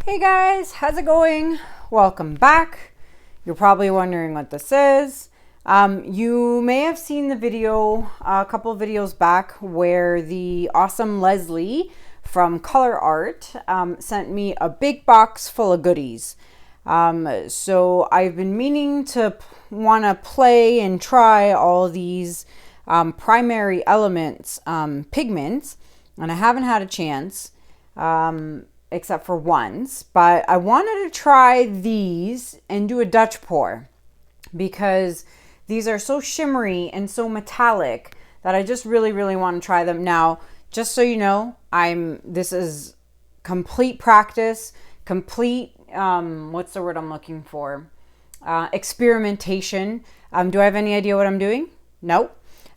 Hey guys, how's it going? Welcome back. You're probably wondering what this is. You may have seen the video a couple of videos back where the awesome Leslie from ColourArte sent me a big box full of goodies. So I've been meaning to want to play and try all these primary elements pigments, and I haven't had a chance. Except for once, but I wanted to try these and do a Dutch pour because these are so shimmery and so metallic that I just really want to try them. Now, just so you know, this is complete practice, complete, what's the word I'm looking for? Experimentation. Do I have any idea what I'm doing? No.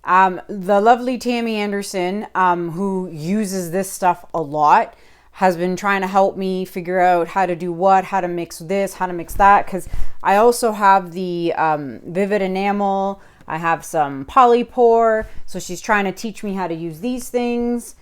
The lovely Tammy Anderson, who uses this stuff a lot, has been trying to help me figure out how to do what, how to mix this, how to mix that, because I also have the vivid enamel, I have some polypore, so she's trying to teach me how to use these things.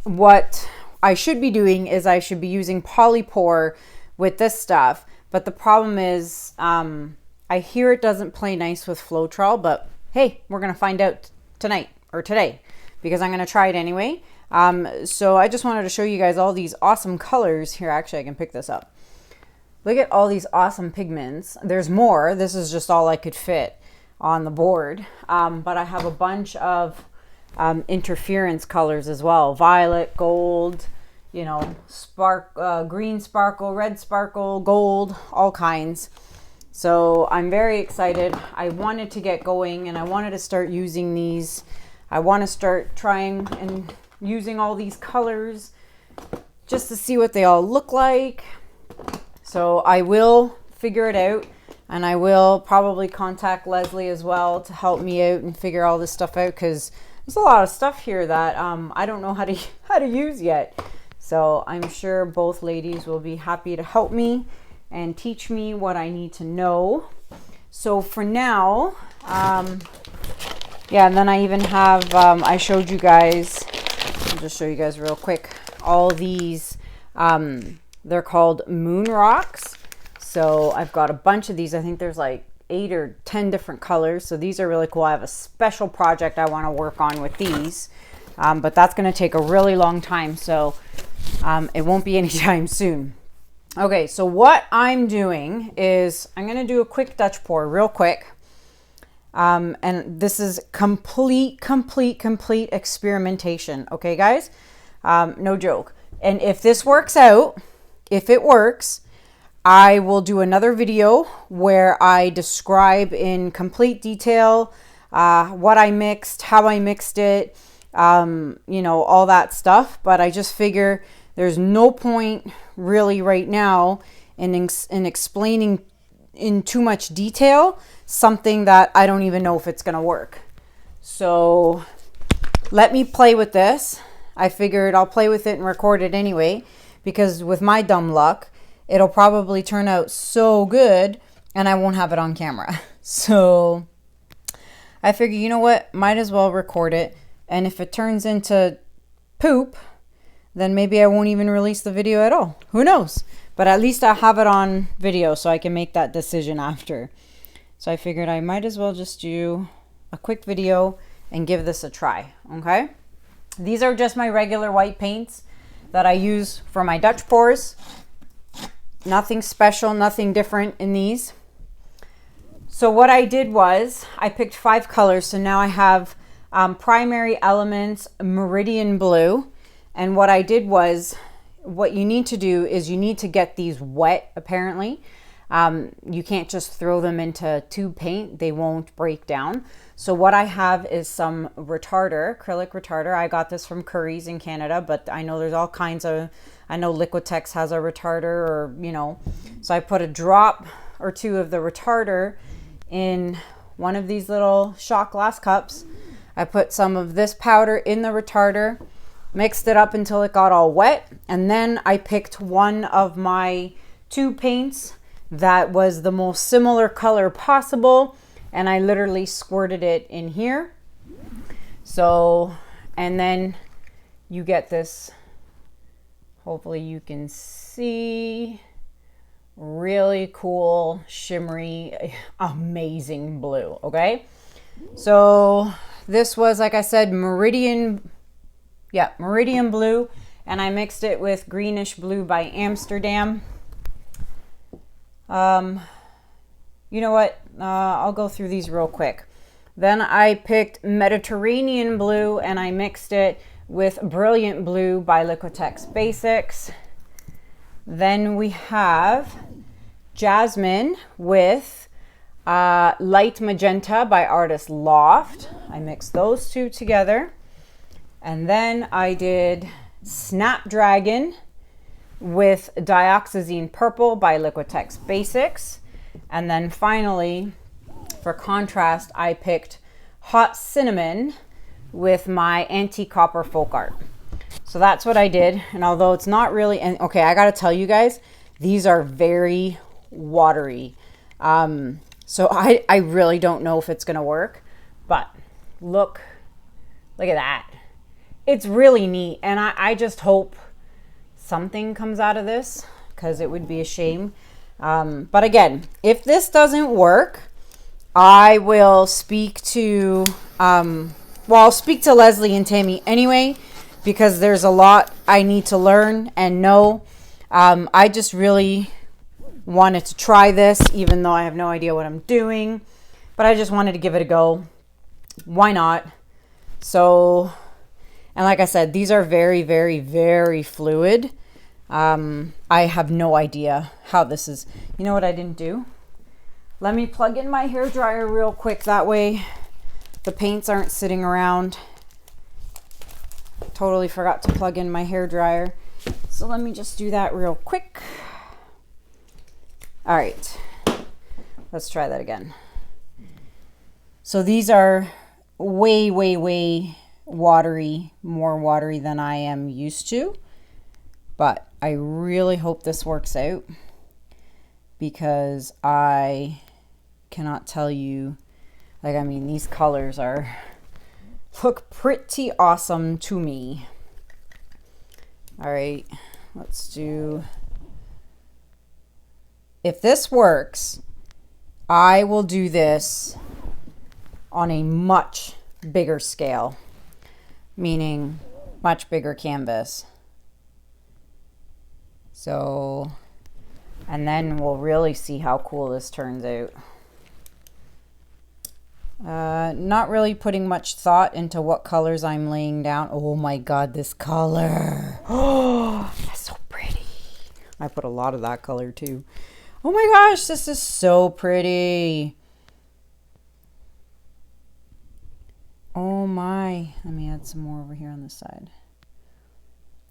What I should be doing is I should be using polypore with this stuff, but the problem is I hear it doesn't play nice with Floetrol, but hey, we're going to find out tonight or today because I'm going to try it anyway. So I just wanted to show you guys all these awesome colors here. Actually, I can pick this up. Look at all these awesome pigments. There's more. This is just all I could fit on the board. But I have a bunch of interference colors as well. Violet, gold, you know, green sparkle, red sparkle, gold, all kinds. So I'm very excited. I wanted to get going and I wanted to start using these. I want to start trying and using all these colors just to see what they all look like. So I will figure it out, and I will probably contact Leslie as well to help me out and figure all this stuff out, because there's a lot of stuff here that I don't know how to use yet. So I'm sure both ladies will be happy to help me and teach me what I need to know. So for now, yeah, and then I even have I showed you guys, I'll just show you guys real quick, all these, they're called moon rocks. So I've got a bunch of these. I think there's like 8 or 10 different colors. So these are really cool. I have a special project I want to work on with these, but that's going to take a really long time. So it won't be anytime soon. Okay, so what I'm doing is I'm going to do a quick Dutch pour real quick. And this is complete experimentation. Okay, guys? No joke. And if this works out, if it works, I will do another video where I describe in complete detail what I mixed, how I mixed it, you know, all that stuff. But I just figure there's no point really right now in explaining in too much detail something that I don't even know if it's gonna work. So let me play with this. I figured I'll play with it and record it anyway, because with my dumb luck, it'll probably turn out so good and I won't have it on camera. So I figure, you know what, might as well record it. And if it turns into poop, then maybe I won't even release the video at all. Who knows? But at least I'll have it on video so I can make that decision after. So I figured I might as well just do a quick video and give this a try, okay? These are just my regular white paints that I use for my Dutch pours. Nothing special, nothing different in these. So what I did was I picked 5 colors. So now I have Primary Elements Meridian Blue. And what I did was, what you need to do is you need to get these wet, apparently. You can't just throw them into tube paint. They won't break down. So what I have is some retarder, acrylic retarder. I got this from Curry's in Canada, but I know there's all kinds of, I know Liquitex has a retarder, or, you know. So I put a drop or 2 of the retarder in one of these little shot glass cups. I put some of this powder in the retarder, mixed it up until it got all wet, and then I picked one of my 2 paints that was the most similar color possible, and I literally squirted it in here. So, and then you get this Hopefully you can see. Really cool, shimmery, amazing blue, okay? So this was, like I said, meridian blue, and I mixed it with greenish blue by Amsterdam. You know what? I'll go through these real quick. Then I picked Mediterranean blue and I mixed it with Brilliant Blue by Liquitex Basics. Then we have Jasmine with Light Magenta by Artist Loft. I mixed those two together. And then I did Snapdragon with Dioxazine Purple by Liquitex Basics. And then finally, for contrast, I picked Hot Cinnamon with my Anti-Copper Folk Art. So that's what I did. And although it's not really, and okay, I gotta tell you guys, these are very watery. So I really don't know if it's gonna work, but look at that. It's really neat. And I just hope something comes out of this, because it would be a shame. But again, if this doesn't work, I will speak to, I'll speak to Leslie and Tammy anyway, because there's a lot I need to learn and know. I just really wanted to try this, even though I have no idea what I'm doing, but I just wanted to give it a go. Why not? So, and like I said, these are very, very, very fluid. I have no idea how this is. You know what I didn't do? Let me plug in my hairdryer real quick. That way the paints aren't sitting around. Totally forgot to plug in my hairdryer. So let me just do that real quick. All right, let's try that again. So these are way, way, way watery, more watery than I am used to. But I really hope this works out, because I cannot tell you, like, I mean, these colors look pretty awesome to me. All right, let's do, if this works, I will do this on a much bigger scale, meaning much bigger canvas. So, and then we'll really see how cool this turns out. Not really putting much thought into what colors I'm laying down. Oh my God, this color. Oh, that's so pretty. I put a lot of that color too. Oh my gosh, this is so pretty. Oh my. Let me add some more over here on this side.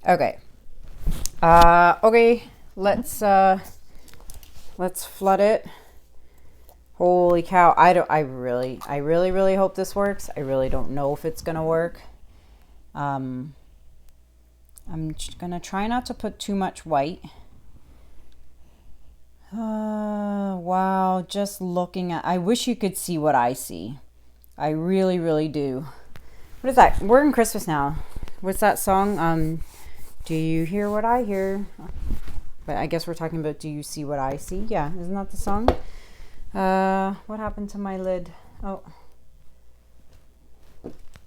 Okay. Okay, let's flood it. Holy cow. I really hope this works. I really don't know if it's gonna work. I'm just gonna try not to put too much white. Wow, just looking at, I wish you could see what I see. I really, really do. What is that? We're in Christmas now. What's that song? Do you hear what I hear? But I guess we're talking about, do you see what I see? Yeah, isn't that the song? What happened to my lid? Oh.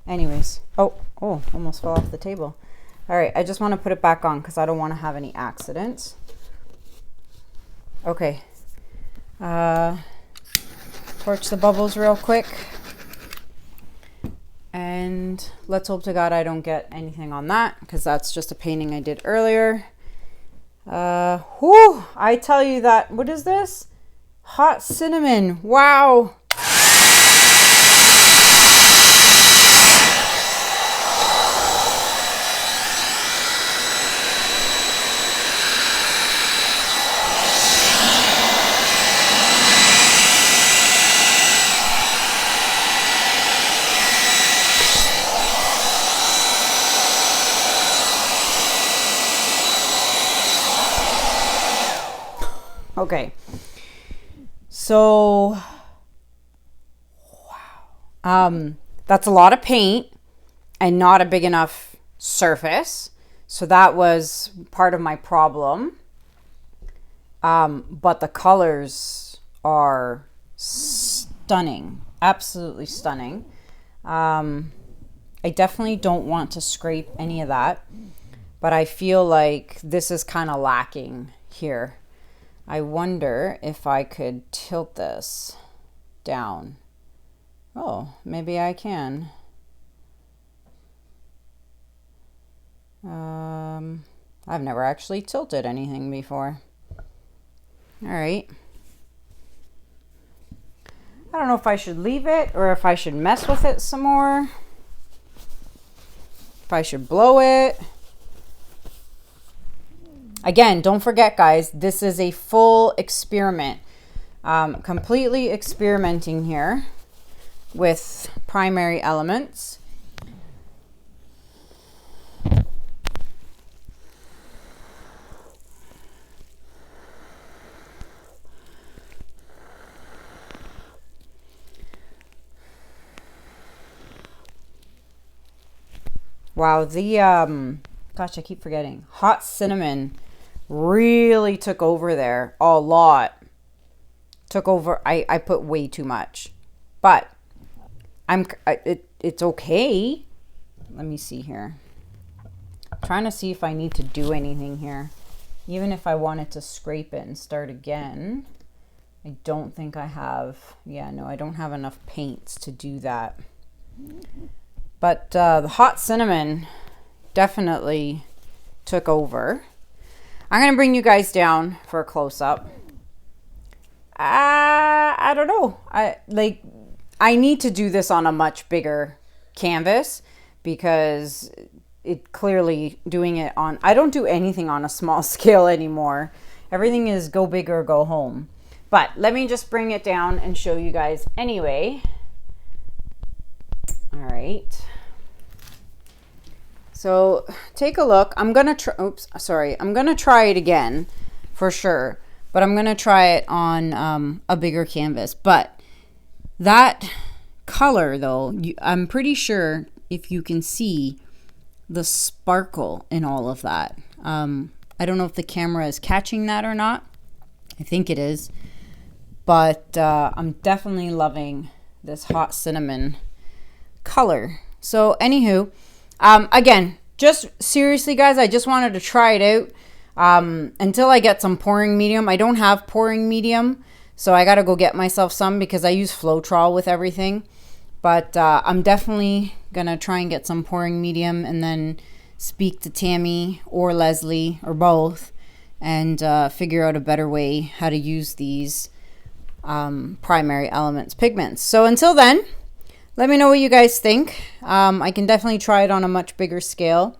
Anyways. Oh, almost fell off the table. All right, I just want to put it back on because I don't want to have any accidents. Okay. Torch the bubbles real quick. And let's hope to God I don't get anything on that, because that's just a painting I did earlier. I tell you that, what is this? Hot cinnamon. Wow. Okay, so wow, that's a lot of paint and not a big enough surface. So that was part of my problem. But the colors are stunning, absolutely stunning. I definitely don't want to scrape any of that, but I feel like this is kind of lacking here. I wonder if I could tilt this down. Oh, maybe I can. I've never actually tilted anything before. All right. I don't know if I should leave it or if I should mess with it some more. If I should blow it. Again, don't forget, guys, this is a full experiment. Completely experimenting here with primary elements. Wow, the gosh, I keep forgetting. Hot cinnamon really took over there a lot. Took over. I put way too much, but it's okay. Let me see here. I'm trying to see if I need to do anything here. Even if I wanted to scrape it and start again, I don't think I have. Yeah, no, I don't have enough paints to do that. But the hot cinnamon definitely took over. I'm going to bring you guys down for a close-up. I don't know. I need to do this on a much bigger canvas because it clearly doing it on, I don't do anything on a small scale anymore. Everything is go big or go home. But let me just bring it down and show you guys anyway. All right. So take a look. I'm going to try, I'm going to try it again for sure, but I'm going to try it on a bigger canvas. But that color though, I'm pretty sure if you can see the sparkle in all of that. I don't know if the camera is catching that or not. I think it is, but I'm definitely loving this hot cinnamon color. So anywho, again, just seriously guys, I just wanted to try it out until I get some pouring medium. I don't have pouring medium, so I got to go get myself some because I use Floetrol with everything. But I'm definitely going to try and get some pouring medium and then speak to Tammy or Leslie or both and figure out a better way how to use these primary elements pigments. So until then, let me know what you guys think. I can definitely try it on a much bigger scale.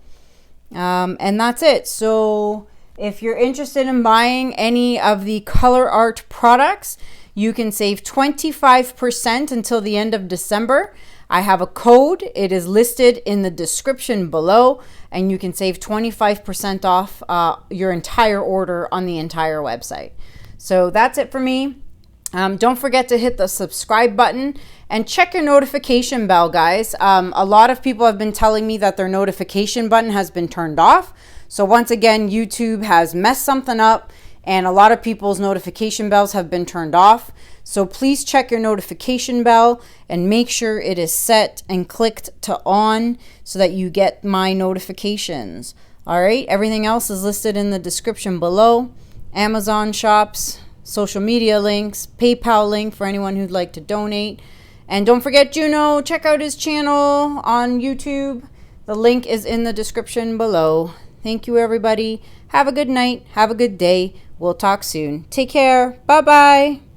And that's it. So if you're interested in buying any of the ColourArte products, you can save 25% until the end of December. I have a code. It is listed in the description below, and you can save 25% off your entire order on the entire website. So that's it for me. Don't forget to hit the subscribe button and check your notification bell, guys. A lot of people have been telling me that their notification button has been turned off. So once again, YouTube has messed something up and a lot of people's notification bells have been turned off. So please check your notification bell and make sure it is set and clicked to on so that you get my notifications. All right, everything else is listed in the description below. Amazon shops, social media links, PayPal link for anyone who'd like to donate. And don't forget JUNO, check out his channel on YouTube. The link is in the description below. Thank you, everybody. Have a good night. Have a good day. We'll talk soon. Take care. Bye-bye.